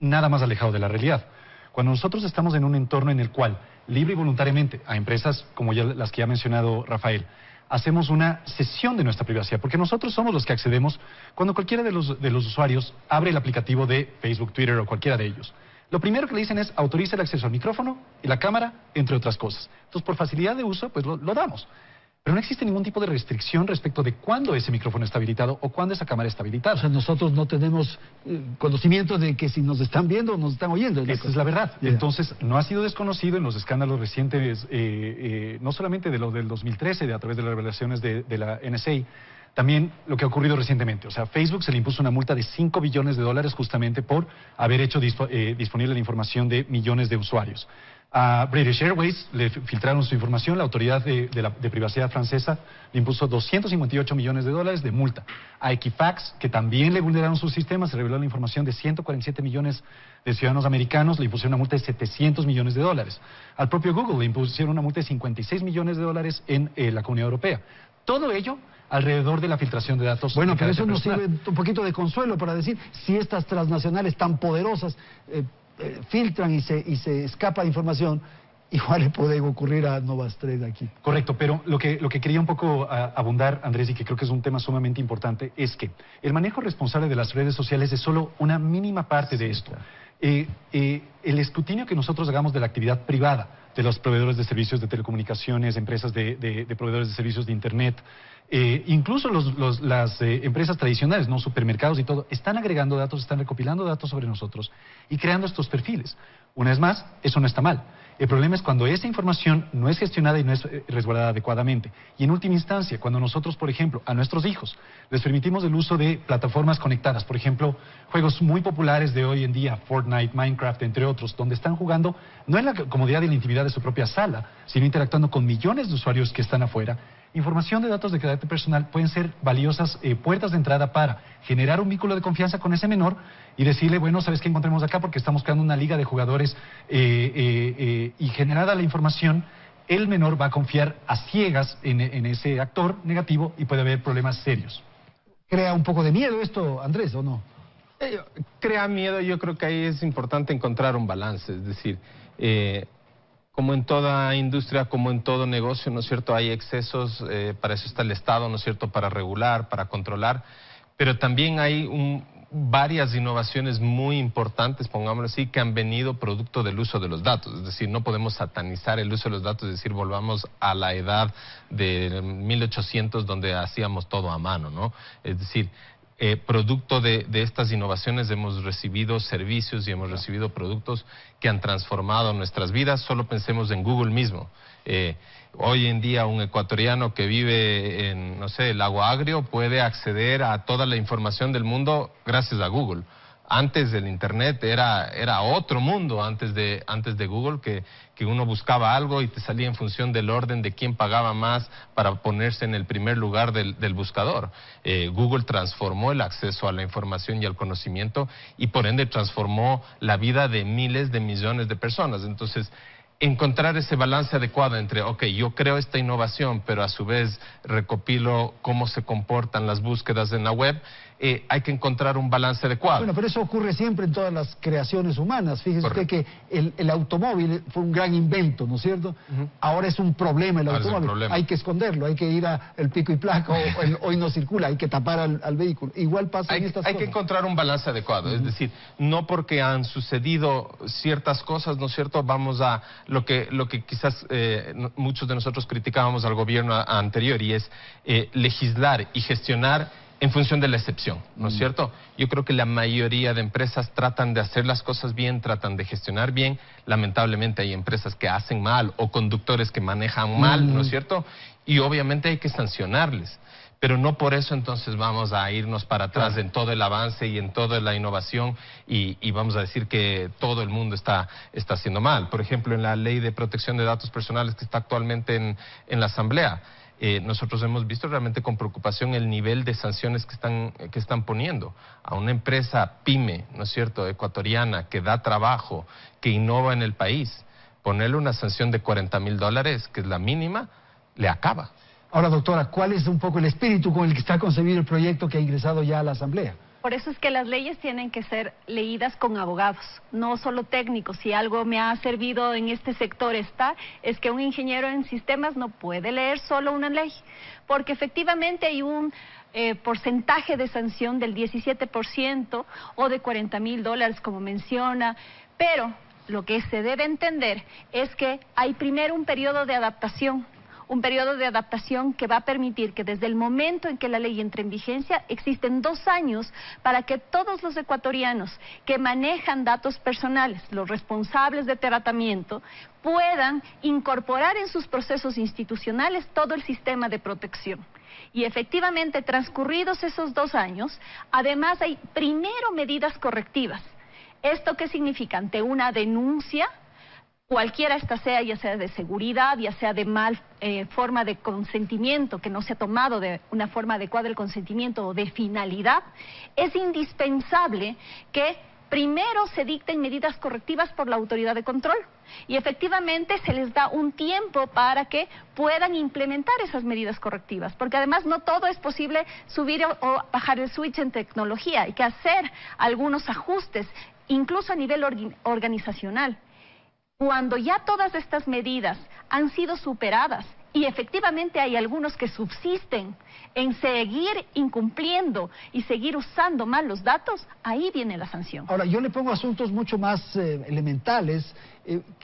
Nada más alejado de la realidad. Cuando nosotros estamos en un entorno en el cual, libre y voluntariamente, a empresas como las que ya ha mencionado Rafael, hacemos una cesión de nuestra privacidad, porque nosotros somos los que accedemos cuando cualquiera de los usuarios abre el aplicativo de Facebook, Twitter o cualquiera de ellos. Lo primero que le dicen es autoriza el acceso al micrófono y la cámara, entre otras cosas. Entonces, por facilidad de uso, pues lo damos. Pero no existe ningún tipo de restricción respecto de cuándo ese micrófono está habilitado o cuándo esa cámara está habilitada. O sea, nosotros no tenemos conocimiento de que si nos están viendo o nos están oyendo. Esa es la verdad. Yeah. Entonces, no ha sido desconocido en los escándalos recientes, no solamente de lo del 2013, a través de las revelaciones de la NSA, también lo que ha ocurrido recientemente. O sea, Facebook se le impuso una multa de $5 billones justamente por haber hecho disponible la información de millones de usuarios. A British Airways le filtraron su información, la autoridad de privacidad francesa le impuso $258 millones de multa. A Equifax, que también le vulneraron su sistema, se reveló la información de 147 millones de ciudadanos americanos, le impusieron una multa de $700 millones. Al propio Google le impusieron una multa de $56 millones en la Comunidad Europea. Todo ello alrededor de la filtración de datos. Bueno, pero eso nos sirve un poquito de consuelo para decir, si estas transnacionales tan poderosas filtran y se escapa información, igual le puede ocurrir a Novastred aquí. Correcto, pero lo que quería un poco abundar, Andrés, y que creo que es un tema sumamente importante, es que el manejo responsable de las redes sociales es solo una mínima parte de esto. El escrutinio que nosotros hagamos de la actividad privada de los proveedores de servicios de telecomunicaciones, empresas de proveedores de servicios de Internet, incluso las empresas tradicionales, no supermercados y todo, están agregando datos, están recopilando datos sobre nosotros y creando estos perfiles. Una vez más, eso no está mal. El problema es cuando esa información no es gestionada y no es resguardada adecuadamente. Y en última instancia, cuando nosotros, por ejemplo, a nuestros hijos les permitimos el uso de plataformas conectadas, por ejemplo, juegos muy populares de hoy en día, Fortnite, Minecraft, entre otros, donde están jugando no en la comodidad y la intimidad de su propia sala, sino interactuando con millones de usuarios que están afuera. Información de datos de carácter personal pueden ser valiosas puertas de entrada para generar un vínculo de confianza con ese menor y decirle, bueno, ¿sabes qué encontremos acá? Porque estamos creando una liga de jugadores y generada la información, el menor va a confiar a ciegas en ese actor negativo y puede haber problemas serios. ¿Crea un poco de miedo esto, Andrés, o no? Crea miedo, yo creo que ahí es importante encontrar un balance, es decir, como en toda industria, como en todo negocio, ¿no es cierto? Hay excesos, para eso está el Estado, ¿no es cierto? Para regular, para controlar, pero también hay varias innovaciones muy importantes, pongámoslo así, que han venido producto del uso de los datos. Es decir, no podemos satanizar el uso de los datos, es decir, volvamos a la edad de 1800 donde hacíamos todo a mano, ¿no? Es decir, producto de estas innovaciones hemos recibido servicios y hemos recibido productos que han transformado nuestras vidas. Solo pensemos en Google mismo. Hoy en día un ecuatoriano que vive en, no sé, el Lago Agrio puede acceder a toda la información del mundo gracias a Google. Antes del Internet era otro mundo, antes de Google, que uno buscaba algo y te salía en función del orden de quién pagaba más para ponerse en el primer lugar del buscador. Google transformó el acceso a la información y al conocimiento y por ende transformó la vida de miles de millones de personas. Entonces, encontrar ese balance adecuado entre, ok, yo creo esta innovación, pero a su vez recopilo cómo se comportan las búsquedas en la web, hay que encontrar un balance adecuado. Bueno, pero eso ocurre siempre en todas las creaciones humanas. Fíjese usted que el automóvil fue un gran invento, ¿no es cierto? Ahora es un problema el automóvil. Hay que esconderlo, hay que ir al pico y placa, hoy no circula, hay que tapar al vehículo. Igual pasa en estas cosas. Hay que encontrar un balance adecuado, es decir, no porque han sucedido ciertas cosas, ¿no es cierto? Vamos a lo que quizás muchos de nosotros criticábamos al gobierno anterior y es legislar y gestionar en función de la excepción, ¿no es cierto? Yo creo que la mayoría de empresas tratan de hacer las cosas bien, tratan de gestionar bien. Lamentablemente hay empresas que hacen mal o conductores que manejan mal, ¿no es cierto? Y obviamente hay que sancionarles. pero no por eso entonces vamos a irnos para atrás en todo el avance y en toda la innovación y vamos a decir que todo el mundo está haciendo mal. Por ejemplo, en la ley de protección de datos personales que está actualmente en la Asamblea, nosotros hemos visto realmente con preocupación el nivel de sanciones que están poniendo a una empresa pyme, ¿no es cierto?, ecuatoriana, que da trabajo, que innova en el país. Ponerle una sanción de $40.000, que es la mínima, le acaba. Ahora, doctora, ¿cuál es un poco el espíritu con el que está concebido el proyecto que ha ingresado ya a la Asamblea? Por eso es que las leyes tienen que ser leídas con abogados, no solo técnicos. Si algo me ha servido en este sector es que un ingeniero en sistemas no puede leer solo una ley, porque efectivamente hay un porcentaje de sanción del 17% o de $40.000, como menciona, pero lo que se debe entender es que hay primero un periodo de adaptación. Un periodo de adaptación que va a permitir que desde el momento en que la ley entre en vigencia, existen 2 años para que todos los ecuatorianos que manejan datos personales, los responsables de tratamiento, puedan incorporar en sus procesos institucionales todo el sistema de protección. Y efectivamente, transcurridos esos 2 años, además hay primero medidas correctivas. ¿Esto qué significa? Ante una denuncia, cualquiera esta sea, ya sea de seguridad, ya sea de mal forma de consentimiento, que no se ha tomado de una forma adecuada el consentimiento o de finalidad, es indispensable que primero se dicten medidas correctivas por la autoridad de control y efectivamente se les da un tiempo para que puedan implementar esas medidas correctivas, porque además no todo es posible subir o bajar el switch en tecnología, hay que hacer algunos ajustes, incluso a nivel organizacional. Cuando ya todas estas medidas han sido superadas y efectivamente hay algunos que subsisten en seguir incumpliendo y seguir usando mal los datos, ahí viene la sanción. Ahora, yo le pongo asuntos mucho más elementales.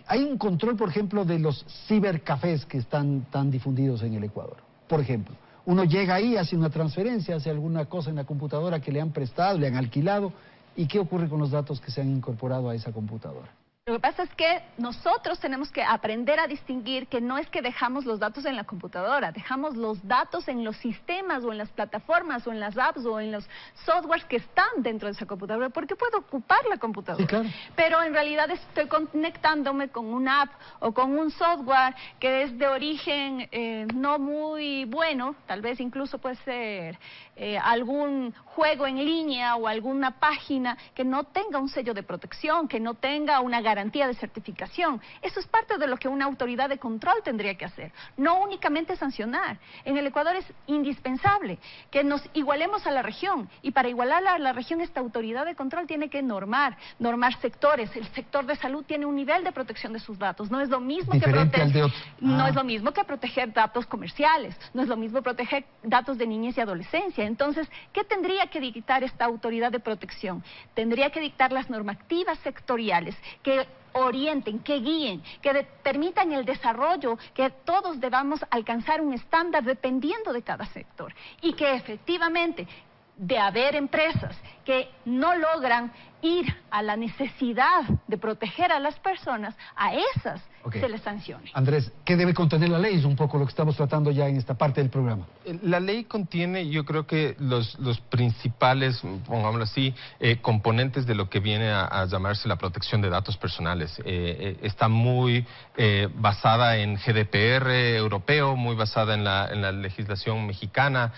Hay un control, por ejemplo, de los cibercafés que están tan difundidos en el Ecuador. Por ejemplo, uno llega ahí, hace una transferencia, hace alguna cosa en la computadora que le han prestado, le han alquilado, ¿y qué ocurre con los datos que se han incorporado a esa computadora? Lo que pasa es que nosotros tenemos que aprender a distinguir que no es que dejamos los datos en la computadora, dejamos los datos en los sistemas o en las plataformas o en las apps o en los softwares que están dentro de esa computadora, porque puedo ocupar la computadora. Sí, claro. Pero en realidad estoy conectándome con una app o con un software que es de origen no muy bueno, tal vez incluso puede ser algún juego en línea o alguna página que no tenga un sello de protección, que no tenga una garantía de certificación. Eso es parte de lo que una autoridad de control tendría que hacer, no únicamente sancionar. En el Ecuador es indispensable que nos igualemos a la región y para igualar a la región esta autoridad de control tiene que normar sectores. El sector de salud tiene un nivel de protección de sus datos, no es lo mismo no es lo mismo que proteger datos comerciales, no es lo mismo proteger datos de niñez y adolescencia. Entonces, ¿qué tendría que dictar esta autoridad de protección? Tendría que dictar las normativas sectoriales que orienten, que guíen, que permitan el desarrollo, que todos debamos alcanzar un estándar dependiendo de cada sector y que efectivamente de haber empresas que no logran ir a la necesidad de proteger a las personas, a esas se les sancione. Andrés, ¿qué debe contener la ley? Es un poco lo que estamos tratando ya en esta parte del programa. La ley contiene, yo creo que los principales, pongámoslo así, componentes de lo que viene a llamarse la protección de datos personales. Está muy basada en GDPR europeo, muy basada en la legislación mexicana.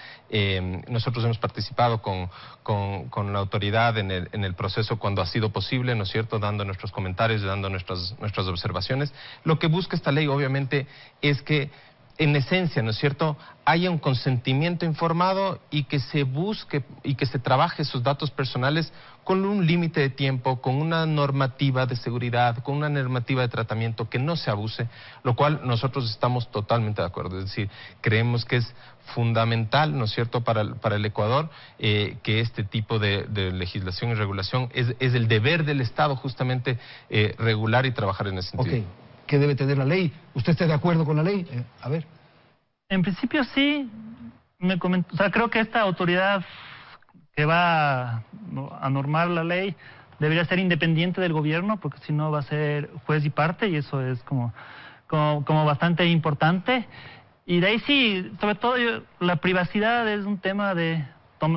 Nosotros hemos participado con la autoridad en el proceso cuando ha sido posible, ¿no es cierto?, dando nuestros comentarios, dando nuestras observaciones. Lo que busca esta ley, obviamente, es que, en esencia, ¿no es cierto?, haya un consentimiento informado y que se busque y que se trabaje sus datos personales con un límite de tiempo, con una normativa de seguridad, con una normativa de tratamiento que no se abuse, lo cual nosotros estamos totalmente de acuerdo. Es decir, creemos que es fundamental, ¿no es cierto?, para el Ecuador, que este tipo de legislación y regulación es el deber del Estado justamente regular y trabajar en ese sentido. Okay. ¿Qué debe tener la ley? ¿Usted está de acuerdo con la ley? A ver. En principio sí, creo que esta autoridad que va a normar la ley debería ser independiente del gobierno, porque si no va a ser juez y parte, y eso es como bastante importante. Y de ahí sí, sobre todo la privacidad es un tema de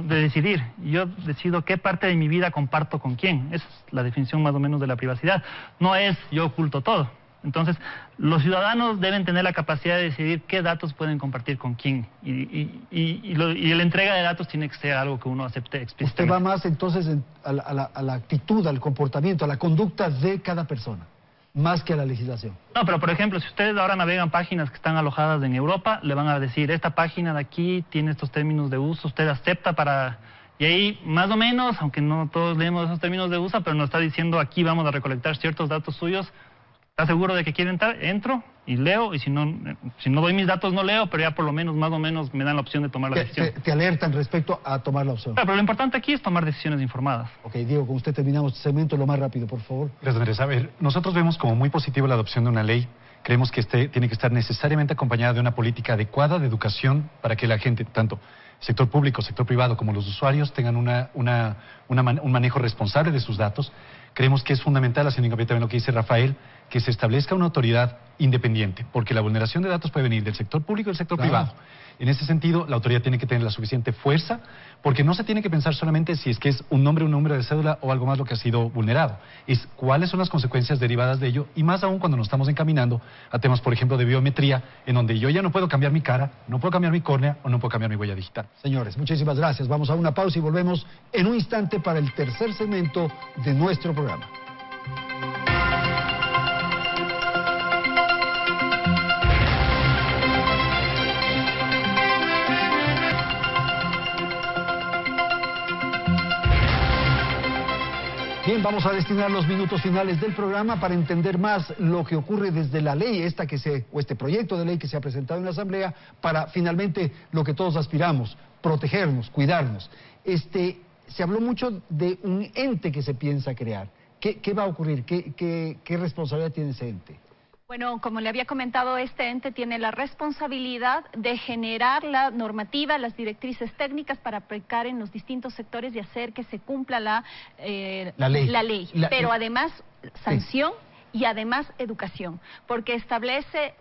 decidir. Yo decido qué parte de mi vida comparto con quién. Esa es la definición más o menos de la privacidad. No es yo oculto todo. Entonces, los ciudadanos deben tener la capacidad de decidir qué datos pueden compartir con quién. Y la entrega de datos tiene que ser algo que uno acepte explícitamente. Usted va más entonces a la actitud, al comportamiento, a la conducta de cada persona, más que a la legislación. No, pero por ejemplo, si ustedes ahora navegan páginas que están alojadas en Europa, le van a decir, esta página de aquí tiene estos términos de uso, usted acepta para... Y ahí, más o menos, aunque no todos leemos esos términos de uso, pero nos está diciendo, aquí vamos a recolectar ciertos datos suyos. ¿Está seguro de que quiere entrar? Entro y leo, y si no doy mis datos no leo, pero ya por lo menos, más o menos, me dan la opción de tomar la decisión. Te alertan respecto a tomar la opción. Claro, pero lo importante aquí es tomar decisiones informadas. Ok, Diego, con usted terminamos este segmento lo más rápido, por favor. Gracias, Andrés. A ver, nosotros vemos como muy positivo la adopción de una ley. Creemos que tiene que estar necesariamente acompañada de una política adecuada de educación para que la gente, tanto sector público, sector privado, como los usuarios, tengan un manejo responsable de sus datos. Creemos que es fundamental, haciendo hincapié también lo que dice Rafael, que se establezca una autoridad independiente, porque la vulneración de datos puede venir del sector público y del sector privado. En ese sentido, la autoridad tiene que tener la suficiente fuerza, porque no se tiene que pensar solamente si es que es un número de cédula o algo más lo que ha sido vulnerado. Es cuáles son las consecuencias derivadas de ello, y más aún cuando nos estamos encaminando a temas, por ejemplo, de biometría, en donde yo ya no puedo cambiar mi cara, no puedo cambiar mi córnea o no puedo cambiar mi huella digital. Señores, muchísimas gracias. Vamos a una pausa y volvemos en un instante para el tercer segmento de nuestro programa. Bien, vamos a destinar los minutos finales del programa para entender más lo que ocurre desde la ley este proyecto de ley que se ha presentado en la Asamblea, para finalmente lo que todos aspiramos, protegernos, cuidarnos. Se habló mucho de un ente que se piensa crear. ¿Qué va a ocurrir? ¿Qué responsabilidad tiene ese ente? Bueno, como le había comentado, este ente tiene la responsabilidad de generar la normativa, las directrices técnicas para aplicar en los distintos sectores y hacer que se cumpla la ley. Pero además, sanción. Y además educación, porque establece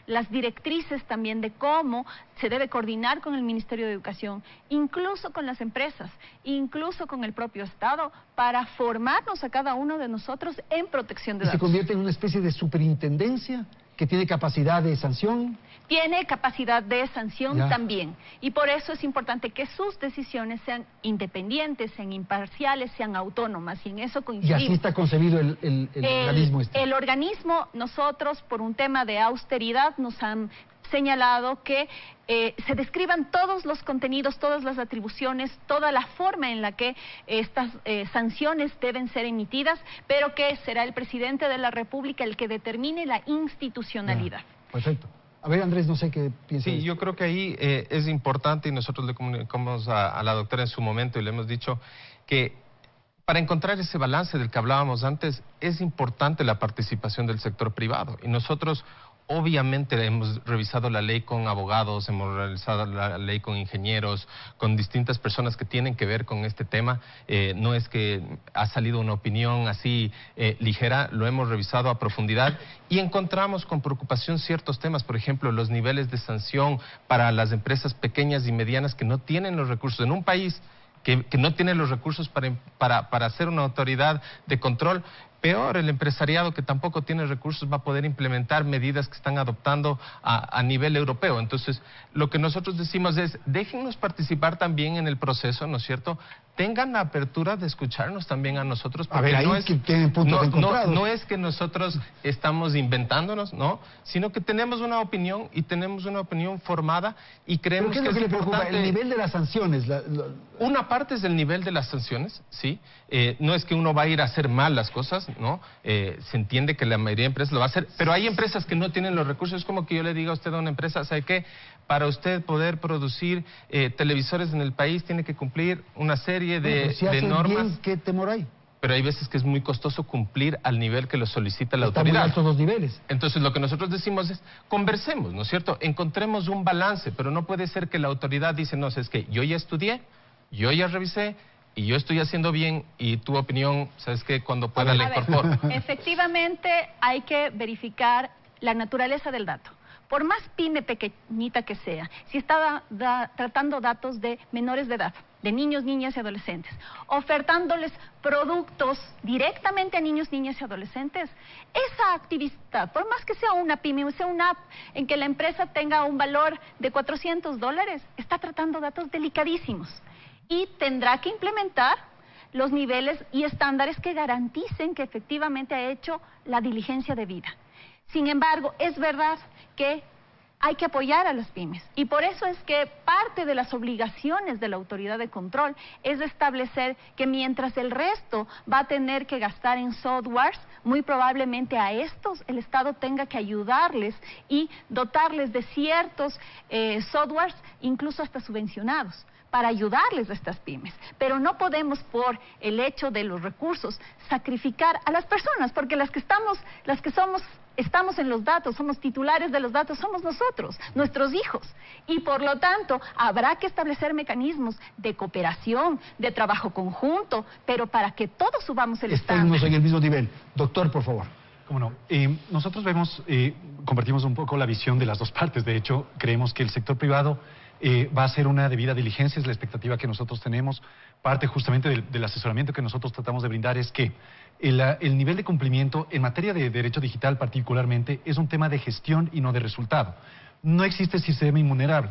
las directrices también de cómo se debe coordinar con el Ministerio de Educación, incluso con las empresas, incluso con el propio Estado, para formarnos a cada uno de nosotros en protección de datos. ¿Se convierte en una especie de superintendencia que tiene capacidad de sanción? Tiene capacidad de sanción también, y por eso es importante que sus decisiones sean independientes, sean imparciales, sean autónomas, y en eso coincidimos. Y así está concebido el organismo este. El organismo, nosotros, por un tema de austeridad, nos han señalado que se describan todos los contenidos, todas las atribuciones, toda la forma en la que estas sanciones deben ser emitidas, pero que será el presidente de la República el que determine la institucionalidad. Perfecto. A ver, Andrés, no sé qué piensas. Sí, yo creo que ahí es importante, y nosotros le comunicamos a la doctora en su momento y le hemos dicho que para encontrar ese balance del que hablábamos antes, es importante la participación del sector privado. Y nosotros, obviamente, hemos revisado la ley con abogados, hemos revisado la ley con ingenieros, con distintas personas que tienen que ver con este tema. No es que ha salido una opinión así ligera, lo hemos revisado a profundidad y encontramos con preocupación ciertos temas, por ejemplo, los niveles de sanción para las empresas pequeñas y medianas que no tienen los recursos. En un país que no tiene los recursos para hacer una autoridad de control, peor, el empresariado que tampoco tiene recursos va a poder implementar medidas que están adoptando a nivel europeo. Entonces, lo que nosotros decimos es, déjennos participar también en el proceso, ¿no es cierto? Tengan la apertura de escucharnos también a nosotros. A ver, ahí no es que tienen puntos encontrados. No es que nosotros estamos inventándonos, ¿no? Sino que tenemos una opinión y tenemos una opinión formada y creemos que es importante. ¿Qué es lo que le preocupa? ¿El nivel de las sanciones? Una parte es el nivel de las sanciones, ¿sí? No es que uno va a ir a hacer mal las cosas, ¿no? Se entiende que la mayoría de empresas lo va a hacer, pero hay empresas que no tienen los recursos. Es como que yo le diga a usted a una empresa, ¿sabe qué? Para usted poder producir televisores en el país tiene que cumplir una serie de normas. Bien, ¿qué temor hay? Pero hay veces que es muy costoso cumplir al nivel que lo solicita la autoridad. Están muy altos los niveles. Entonces lo que nosotros decimos es, conversemos, ¿no es cierto? Encontremos un balance, pero no puede ser que la autoridad dice, no, es que yo ya estudié, yo ya revisé, y yo estoy haciendo bien, y tu opinión, ¿sabes qué? Cuando pueda la incorporo. Efectivamente, hay que verificar la naturaleza del dato. por más pyme pequeñita que sea, si está tratando datos de menores de edad, de niños, niñas y adolescentes, ofertándoles productos directamente a niños, niñas y adolescentes, esa actividad, por más que sea una pyme o sea una app en que la empresa tenga un valor de $400, está tratando datos delicadísimos y tendrá que implementar los niveles y estándares que garanticen que efectivamente ha hecho la diligencia debida. Sin embargo, es verdad que hay que apoyar a las pymes y por eso es que parte de las obligaciones de la autoridad de control es establecer que mientras el resto va a tener que gastar en softwares, muy probablemente a estos el Estado tenga que ayudarles y dotarles de ciertos softwares, incluso hasta subvencionados, para ayudarles a estas pymes. Pero no podemos, por el hecho de los recursos, sacrificar a las personas, porque las que estamos en los datos, somos titulares de los datos, somos nosotros, nuestros hijos. Y por lo tanto, habrá que establecer mecanismos de cooperación, de trabajo conjunto, pero para que todos subamos el estándar. Estemos en el mismo nivel. Doctor, por favor. ¿Cómo no? Nosotros compartimos un poco la visión de las dos partes. De hecho, creemos que el sector privado va a ser una debida diligencia, es la expectativa que nosotros tenemos. Parte justamente del asesoramiento que nosotros tratamos de brindar es que el nivel de cumplimiento en materia de derecho digital particularmente es un tema de gestión y no de resultado. No existe sistema invulnerable.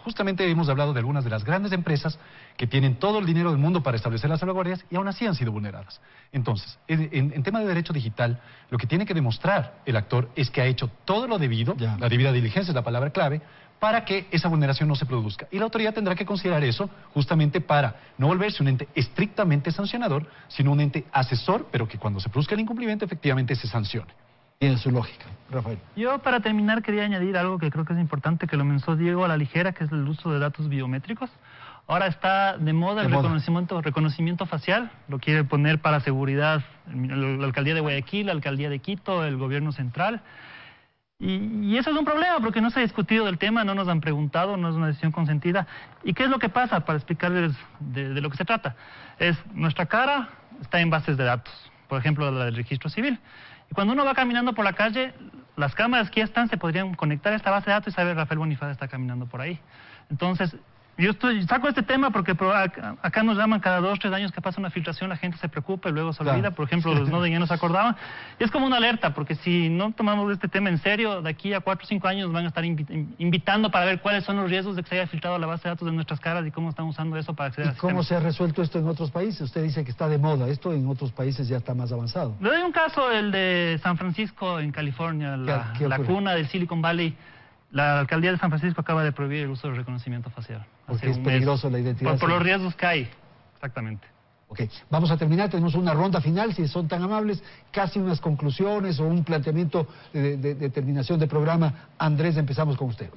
Justamente hemos hablado de algunas de las grandes empresas que tienen todo el dinero del mundo para establecer las salvaguardias y aún así han sido vulneradas. Entonces, en tema de derecho digital, lo que tiene que demostrar el actor es que ha hecho todo lo debido, la debida diligencia es la palabra clave, para que esa vulneración no se produzca. Y la autoridad tendrá que considerar eso justamente para no volverse un ente estrictamente sancionador, sino un ente asesor, pero que cuando se produzca el incumplimiento efectivamente se sancione. Tiene su lógica. Rafael. Yo, para terminar, quería añadir algo que creo que es importante, que lo mencionó Diego a la ligera, que es el uso de datos biométricos. Ahora está de moda el reconocimiento facial, lo quiere poner para seguridad la alcaldía de Guayaquil, la alcaldía de Quito, el gobierno central. Y eso es un problema porque no se ha discutido del tema, no nos han preguntado, no es una decisión consentida. ¿Y qué es lo que pasa? Para explicarles de lo que se trata. Nuestra cara está en bases de datos, por ejemplo, la del registro civil. Y cuando uno va caminando por la calle, las cámaras que ya están se podrían conectar a esta base de datos y saber Rafael Bonifaz está caminando por ahí. Entonces, yo saco este tema porque acá nos llaman cada 2 o 3 años que pasa una filtración, la gente se preocupa y luego se olvida. Por ejemplo, los Snowden ya no se acordaban. Y es como una alerta, porque si no tomamos este tema en serio, de aquí a 4 o 5 años nos van a estar invitando para ver cuáles son los riesgos de que se haya filtrado la base de datos de nuestras caras y cómo están usando eso para acceder a sistemas. ¿Cómo se ha resuelto esto en otros países? Usted dice que está de moda. Esto en otros países ya está más avanzado. Le doy un caso, el de San Francisco, en California, la cuna del Silicon Valley. La alcaldía de San Francisco acaba de prohibir el uso del reconocimiento facial. Porque es peligroso la identidad. Por los riesgos que hay, exactamente. Ok, vamos a terminar, tenemos una ronda final, si son tan amables, casi unas conclusiones o un planteamiento de terminación de programa. Andrés, empezamos con usted.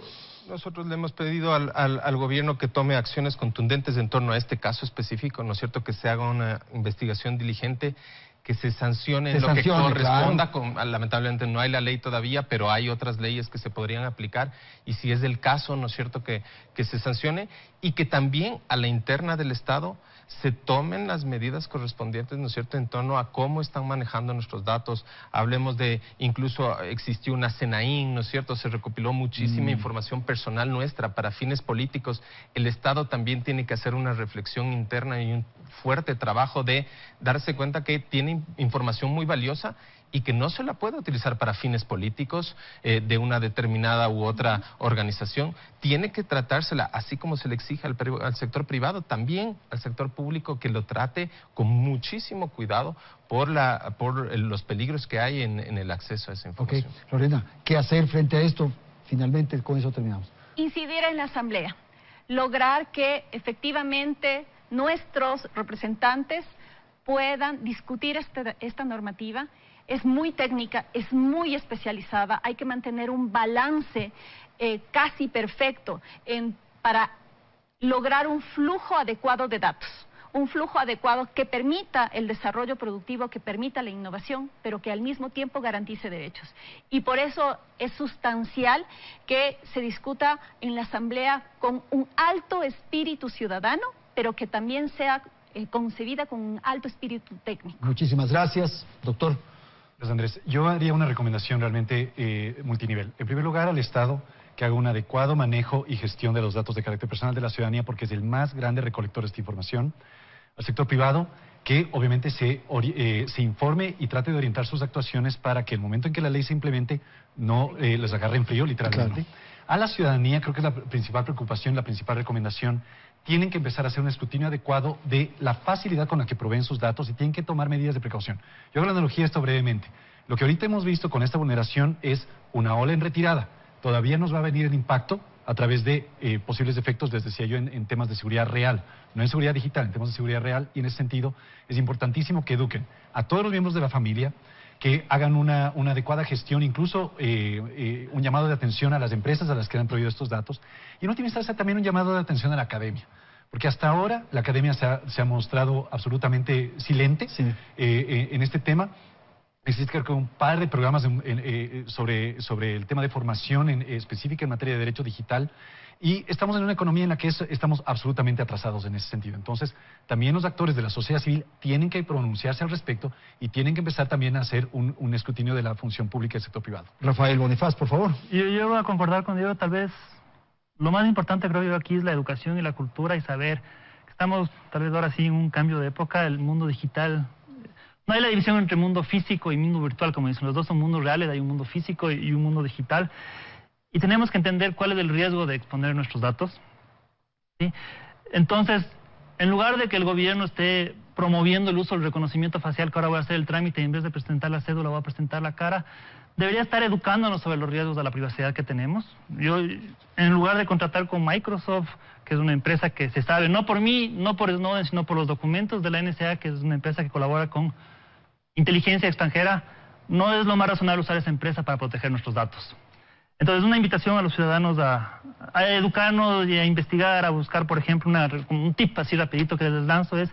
Nosotros le hemos pedido al gobierno que tome acciones contundentes en torno a este caso específico, ¿no es cierto?, que se haga una investigación diligente, que se sancione lo que corresponda. Claro. Lamentablemente no hay la ley todavía, pero hay otras leyes que se podrían aplicar y si es el caso, ¿no es cierto?, que se sancione y que también a la interna del Estado se tomen las medidas correspondientes, ¿no es cierto?, en torno a cómo están manejando nuestros datos. Hablemos de, incluso existió una CENAIN, ¿no es cierto?, se recopiló muchísima información personal nuestra para fines políticos. El Estado también tiene que hacer una reflexión interna y un fuerte trabajo de darse cuenta que tiene información muy valiosa y que no se la puede utilizar para fines políticos de una determinada u otra organización. Tiene que tratársela, así como se le exige al sector privado, también al sector público, que lo trate con muchísimo cuidado por los peligros que hay en el acceso a esa información. Ok, Lorena, ¿qué hacer frente a esto? Finalmente, con eso terminamos. Incidir en la Asamblea, lograr que efectivamente nuestros representantes puedan discutir esta normativa. Es muy técnica, es muy especializada, hay que mantener un balance casi perfecto para lograr un flujo adecuado de datos, un flujo adecuado que permita el desarrollo productivo, que permita la innovación, pero que al mismo tiempo garantice derechos. Y por eso es sustancial que se discuta en la Asamblea con un alto espíritu ciudadano, pero que también sea concebida con un alto espíritu técnico. Muchísimas gracias, doctor. Pues Andrés, yo haría una recomendación realmente multinivel. En primer lugar, al Estado que haga un adecuado manejo y gestión de los datos de carácter personal de la ciudadanía, porque es el más grande recolector de esta información. Al sector privado, que obviamente se informe y trate de orientar sus actuaciones para que el momento en que la ley se implemente no les agarre en frío, literalmente. Claro. A la ciudadanía, creo que es la principal preocupación, la principal recomendación, tienen que empezar a hacer un escrutinio adecuado de la facilidad con la que proveen sus datos y tienen que tomar medidas de precaución. Yo hago la analogía esto brevemente. Lo que ahorita hemos visto con esta vulneración es una ola en retirada. Todavía nos va a venir el impacto a través de posibles efectos, les decía yo, en temas de seguridad real, no en seguridad digital, en temas de seguridad real, y en ese sentido es importantísimo que eduquen a todos los miembros de la familia, que hagan una adecuada gestión, incluso un llamado de atención a las empresas a las que han prohibido estos datos, y en última instancia también un llamado de atención a la academia, porque hasta ahora la academia se ha mostrado absolutamente silente en este tema. Existe creo que un par de programas sobre el tema de formación específica en materia de derecho digital, y estamos en una economía en la que estamos absolutamente atrasados en ese sentido. Entonces, también los actores de la sociedad civil tienen que pronunciarse al respecto y tienen que empezar también a hacer un escrutinio de la función pública y del sector privado. Rafael Bonifaz, por favor. Yo voy a concordar con Diego, tal vez lo más importante creo yo aquí es la educación y la cultura y saber que estamos tal vez ahora sí en un cambio de época, el mundo digital. No hay la división entre mundo físico y mundo virtual, como dicen, los dos son mundos reales, hay un mundo físico y un mundo digital. Y tenemos que entender cuál es el riesgo de exponer nuestros datos, ¿sí? Entonces, en lugar de que el gobierno esté promoviendo el uso del reconocimiento facial, que ahora voy a hacer el trámite y en vez de presentar la cédula voy a presentar la cara, debería estar educándonos sobre los riesgos de la privacidad que tenemos. Yo, en lugar de contratar con Microsoft, que es una empresa que se sabe, no por mí, no por Snowden, sino por los documentos de la NSA, que es una empresa que colabora con inteligencia extranjera, no es lo más razonable usar esa empresa para proteger nuestros datos. Entonces, una invitación a los ciudadanos a educarnos y a investigar, a buscar, por ejemplo, un tip así rapidito que les lanzo es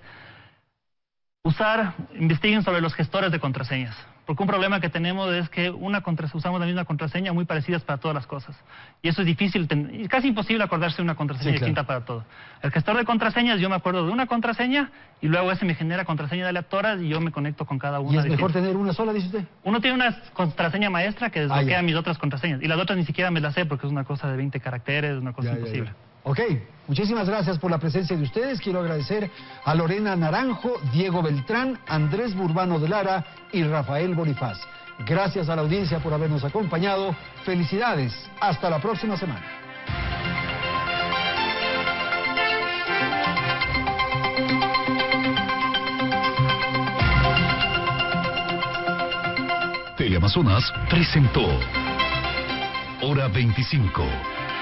investiguen sobre los gestores de contraseñas. Porque un problema que tenemos es que usamos la misma contraseña muy parecidas para todas las cosas. Y eso es difícil, es casi imposible acordarse de una contraseña distinta para todo. El gestor de contraseñas, yo me acuerdo de una contraseña y luego ese me genera contraseñas aleatorias y yo me conecto con cada una. ¿Y es mejor tener una sola, dice usted? Uno tiene una contraseña maestra que desbloquea mis otras contraseñas. Y las otras ni siquiera me las sé porque es una cosa de 20 caracteres, una cosa imposible. Ok, muchísimas gracias por la presencia de ustedes. Quiero agradecer a Lorena Naranjo, Diego Beltrán, Andrés Burbano de Lara y Rafael Bonifaz. Gracias a la audiencia por habernos acompañado. Felicidades. Hasta la próxima semana. Teleamazonas presentó Hora 25.